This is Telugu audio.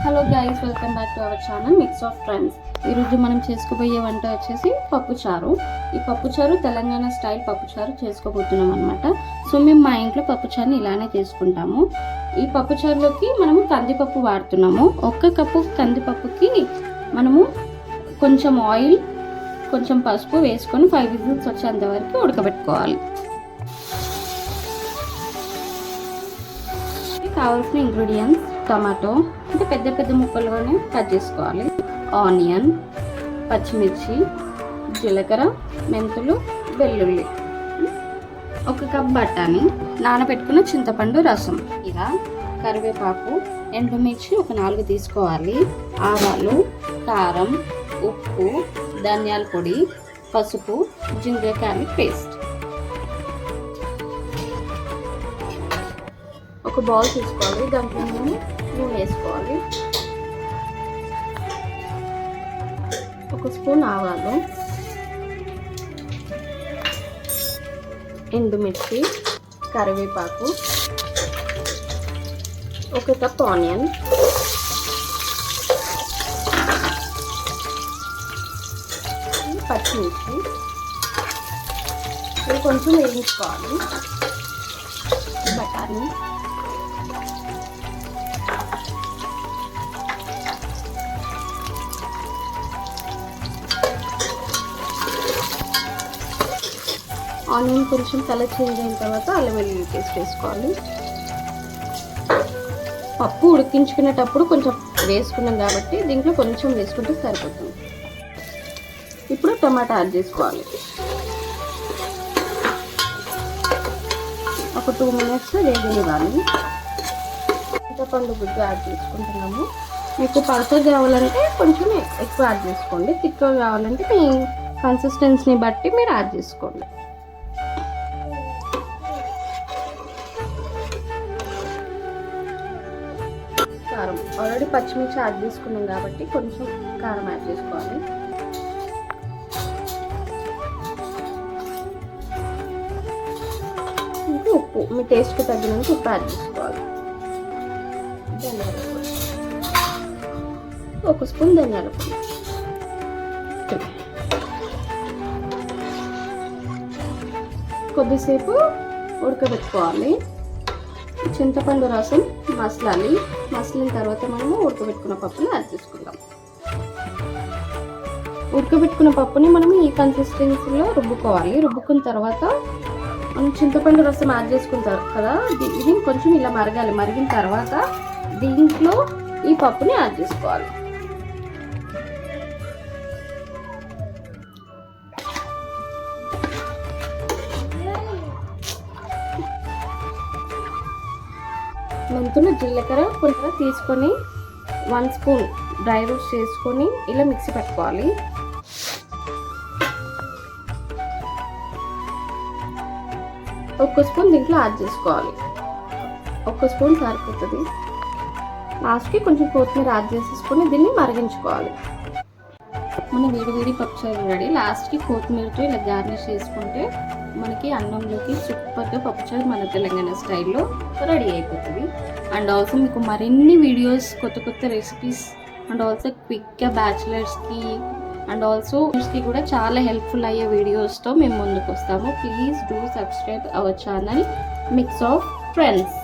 Hello guys, welcome back to our channel mix of friends. ఈరోజు మనం చేసుకోబోయే వంట వచ్చేసి పప్పుచారు. ఈ పప్పుచారు తెలంగాణ స్టైల్ పప్పుచారు చేసుకోబోతున్నాం అనమాట. సో మేము మా ఇంట్లో పప్పుచారుని ఇలానే చేసుకుంటాము. ఈ పప్పుచారులోకి మనము కందిపప్పు వాడుతున్నాము. 1 కప్పు కందిపప్పుకి మనము కొంచెం ఆయిల్, కొంచెం పసుపు వేసుకొని 5 విజిల్స్ వచ్చేంత వరకు ఉడకబెట్టుకోవాలి. కావాల్సిన ఇంగ్రీడియంట్స్: టమాటో అంటే పెద్ద పెద్ద ముక్కలుగానే కట్ చేసుకోవాలి, ఆనియన్, పచ్చిమిర్చి, జీలకర్ర, మెంతులు, వెల్లుల్లి, 1 కప్ బఠానీ, నానబెట్టుకున్న చింతపండు రసం, ఇలా కరివేపాకు, ఎండుమిర్చి ఒక 4 తీసుకోవాలి, ఆవాలు, కారం, ఉప్పు, ధనియాల పొడి, పసుపు, జింజర్ గార్లిక్ పేస్ట్. ఒక బౌల్ తీసుకోవాలి, దాంట్లో నూనె వేసుకోవాలి, 1 స్పూన్ ఆవాలు, ఎండుమిర్చి, కరివేపాకు, 1 కప్ ఆనియన్, పచ్చిమిర్చి ఇవి కొంచెం వేయించుకోవాలి, బఠానీ, ఆనియన్ కొంచెం కలర్ చేంజ్ అయిన తర్వాత అల్లం వెల్లుల్లి పేస్ట్ వేసుకోవాలి. పప్పు ఉడికించుకునేటప్పుడు కొంచెం వేసుకున్నాం కాబట్టి దీంట్లో కొంచెం వేసుకుంటే సరిపోతుంది. ఇప్పుడు టమాటా యాడ్ చేసుకోవాలి. ఒక 2 మినిట్స్ వేగనివ్వాలి. చింతపండు గుజ్జు యాడ్ చేసుకుంటున్నాము. మీకు పల్చగా కావాలంటే కొంచెం ఎక్కువ యాడ్ చేసుకోండి, తిక్కుగా కావాలంటే మీ కన్సిస్టెన్సీని బట్టి మీరు యాడ్ చేసుకోండి. కారం ఆల్రెడీ పచ్చిమిర్చి యాడ్ చేసుకున్నాం కాబట్టి కొంచెం కారం యాడ్ చేసుకోవాలి. ఇంకా ఉప్పు మీ టేస్ట్కి తగినంత ఉప్పు యాడ్ చేసుకోవాలి. ధనియాల పొడి 1 స్పూన్, ధనియాల పొడి, కొద్దిసేపు ఉడకబెట్టుకోవాలి. చింతపండు రసం మసలిన తర్వాత మనము ఉడకబెట్టుకున్న పప్పుని యాడ్ చేసుకుందాం. ఉడకబెట్టుకున్న పప్పుని మనం ఈ కన్సిస్టెన్సీలో రుబ్బుకోవాలి. రుబ్బుకున్న తర్వాత మనం చింతపండు రసం యాడ్ చేసుకుంటాం కదా, ఇది కొంచెం ఇలా మరగాలి. మరిగిన తర్వాత దీంట్లో ఈ పప్పుని యాడ్ చేసుకోవాలి. మెంతులు, జీలకర్ర కొంచెం తీసుకొని 1 స్పూన్ డ్రై రోస్ట్ చేసుకొని ఇలా మిక్సీ పెట్టుకోవాలి. ఒక స్పూన్ దీంట్లో యాడ్ చేసుకోవాలి. 1 స్పూన్ సరిపోతుంది. లాస్ట్కి కొంచెం కొత్తిమీర యాడ్ చేసేసుకొని దీన్ని మరిగించుకోవాలి. మన వేడి పప్పుచారు రెడీ. లాస్ట్కి కొత్తిమీరతో ఇలా గార్నిష్ చేసుకుంటే మనకి అన్నంలోకి సూపర్గా పప్పుచారు మన తెలంగాణ స్టైల్లో రెడీ అయిపోతుంది. అండ్ ఆల్సో మీకు మరిన్ని వీడియోస్, కొత్త రెసిపీస్ అండ్ ఆల్సో క్విక్గా బ్యాచిలర్స్కి అండ్ ఆల్సో కూడా చాలా హెల్ప్ఫుల్ అయ్యే వీడియోస్తో మేము ముందుకు వస్తాము. Please do subscribe our channel mix of friends.